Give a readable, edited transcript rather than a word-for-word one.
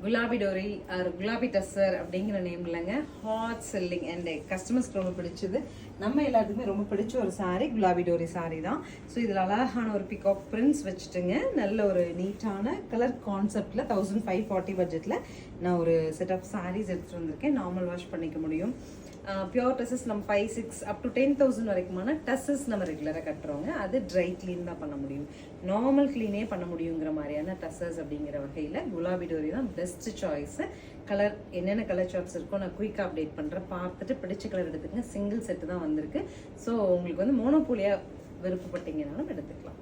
Gulabi Tory R Gulabi tussar அப்படிங்கிற name இல்லைங்க. Hot selling and கஸ்டமர்ஸ்க்கு ரொம்ப பிடிச்சது, நம்ம எல்லாத்துக்குமே ரொம்ப பிடிச்ச ஒரு சாரீ குலாபி டோரி சாரீ தான். ஸோ இதில் அழகான ஒரு பிகாக் பிரிண்ட்ஸ் வச்சுட்டுங்க, நல்ல ஒரு நீட்டான கலர் கான்செப்டில் 1540 பட்ஜெட்டில் நான் ஒரு செட் ஆஃப் சாரீஸ் எடுத்துகிட்டு வந்திருக்கேன். நார்மல் வாஷ் பண்ணிக்க முடியும். பியோர் டஸ்ஸஸ் நம்ம 5, 6 அப் டு 10,000 வரைக்குமான டஸ்ஸஸ் நம்ம ரெகுலராக கட்டுறோங்க. அது ட்ரை க்ளீன் தான் பண்ண முடியும், நார்மல் க்ளீனே பண்ண முடியுங்கிற மாதிரியான டஸ்ஸஸ் அப்படிங்கிற வகையில் குலாபி டோரி தான் பெஸ்ட் சாய்ஸு. கலர் என்னென்ன கலர் சார்ட்ஸ் இருக்கோ நான் குயிக்காக அப்டேட் பண்ணுறேன், பார்த்துட்டு பிடிச்ச கலர் எடுத்துக்கங்க. சிங்கிள் செட்டு தான் வந்திருக்கு. ஸோ உங்களுக்கு வந்து மோனோபோலியாக விருப்பப்பட்டீங்கன்னாலும் எடுத்துக்கலாம்.